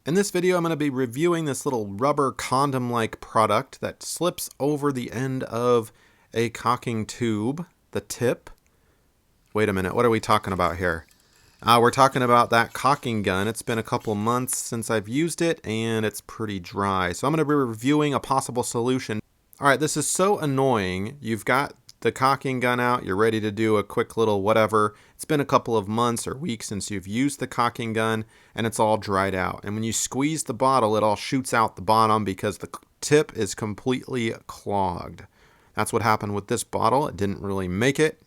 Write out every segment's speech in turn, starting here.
In this video, I'm going to be reviewing this little rubber condom-like product that slips over the end of a caulking tube, the tip. Wait a minute, what are we talking about here? We're talking about that caulking gun. It's been a couple months since I've used it, and it's pretty dry. So I'm going to be reviewing a possible solution. All right, this is so annoying. You've got the caulking gun out, you're ready to do a quick little whatever. It's been a couple of months or weeks since you've used the caulking gun, and it's all dried out. And when you squeeze the bottle, it all shoots out the bottom because the tip is completely clogged. That's what happened with this bottle. It didn't really make it.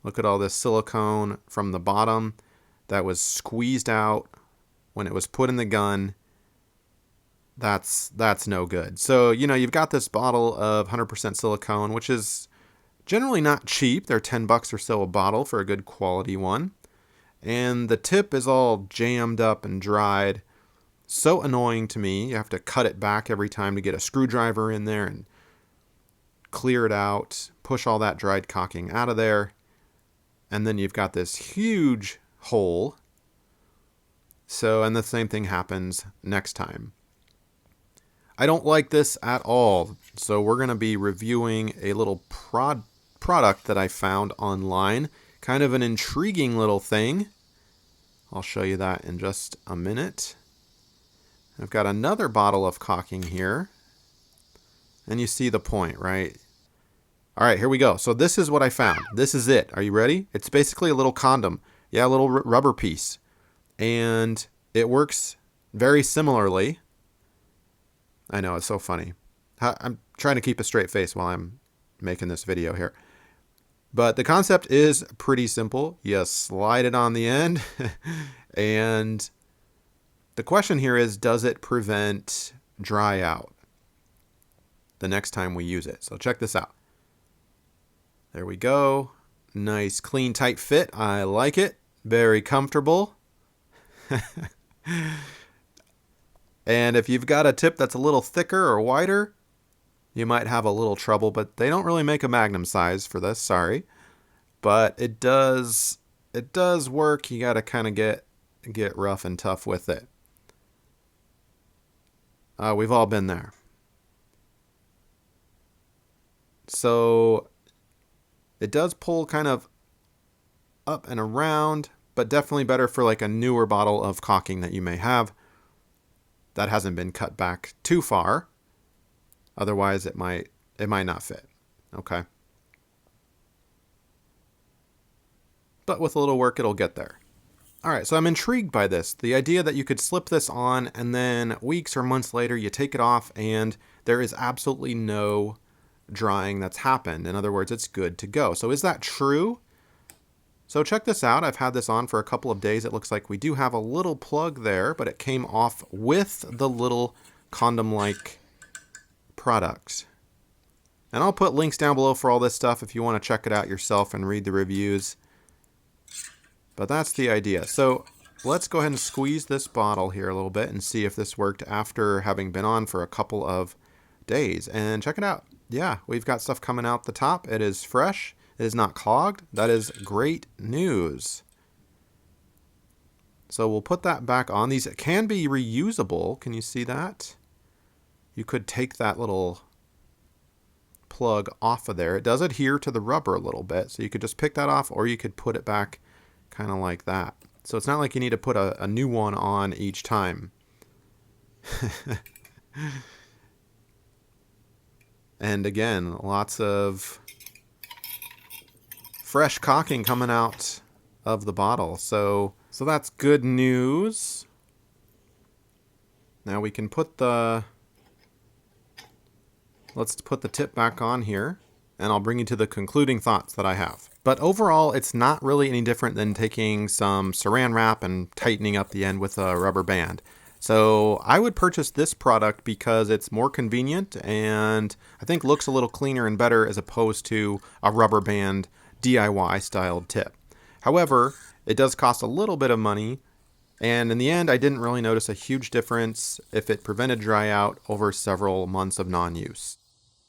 Look at all this silicone from the bottom that was squeezed out when it was put in the gun. That's no good. So, you've got this bottle of 100% silicone, which is generally not cheap. They're 10 bucks or so a bottle for a good quality one. And the tip is all jammed up and dried. So annoying to me. You have to cut it back every time to get a screwdriver in there and clear it out, push all that dried caulking out of there. And then you've got this huge hole. And the same thing happens next time. I don't like this at all. So we're going to be reviewing a little product that I found online. Kind of an intriguing little thing. I'll show you that in just a minute. I've got another bottle of caulking here. And you see the point, right? All right, here we go. So this is what I found. This is it. Are you ready? It's basically a little condom. Yeah, a little rubber piece. And it works very similarly. I know, it's so funny. I'm trying to keep a straight face while I'm making this video here. But the concept is pretty simple. You slide it on the end. And the question here is, does it prevent dry out the next time we use it? So check this out. There we go. Nice, clean, tight fit. I like it. Very comfortable. And if you've got a tip that's a little thicker or wider, you might have a little trouble, but they don't really make a Magnum size for this, sorry. But it does work. You got to kind of get rough and tough with it. We've all been there. So it does pull kind of up and around, but definitely better for like a newer bottle of caulking that you may have that hasn't been cut back too far. Otherwise, it might not fit. Okay. But with a little work, it'll get there. All right, so I'm intrigued by this. The idea that you could slip this on and then weeks or months later, you take it off and there is absolutely no drying that's happened. In other words, it's good to go. So is that true? So check this out. I've had this on for a couple of days. It looks like we do have a little plug there, but it came off with the little condom-like product. And I'll put links down below for all this stuff if you want to check it out yourself and read the reviews. But that's the idea. So let's go ahead and squeeze this bottle here a little bit and see if this worked after having been on for a couple of days. And check it out. Yeah, we've got stuff coming out the top. It is fresh. It is not clogged. That is great news. So we'll put that back on. These can be reusable. Can you see that? You could take that little plug off of there. It does adhere to the rubber a little bit, so you could just pick that off, or you could put it back kind of like that. So it's not like you need to put a new one on each time. And again, lots of fresh caulking coming out of the bottle. So that's good news. Now we can put let's put the tip back on here, and I'll bring you to the concluding thoughts that I have. But overall, it's not really any different than taking some saran wrap and tightening up the end with a rubber band. So I would purchase this product because it's more convenient and I think looks a little cleaner and better as opposed to a rubber band DIY styled tip. However, it does cost a little bit of money, and in the end, I didn't really notice a huge difference if it prevented dry out over several months of non-use.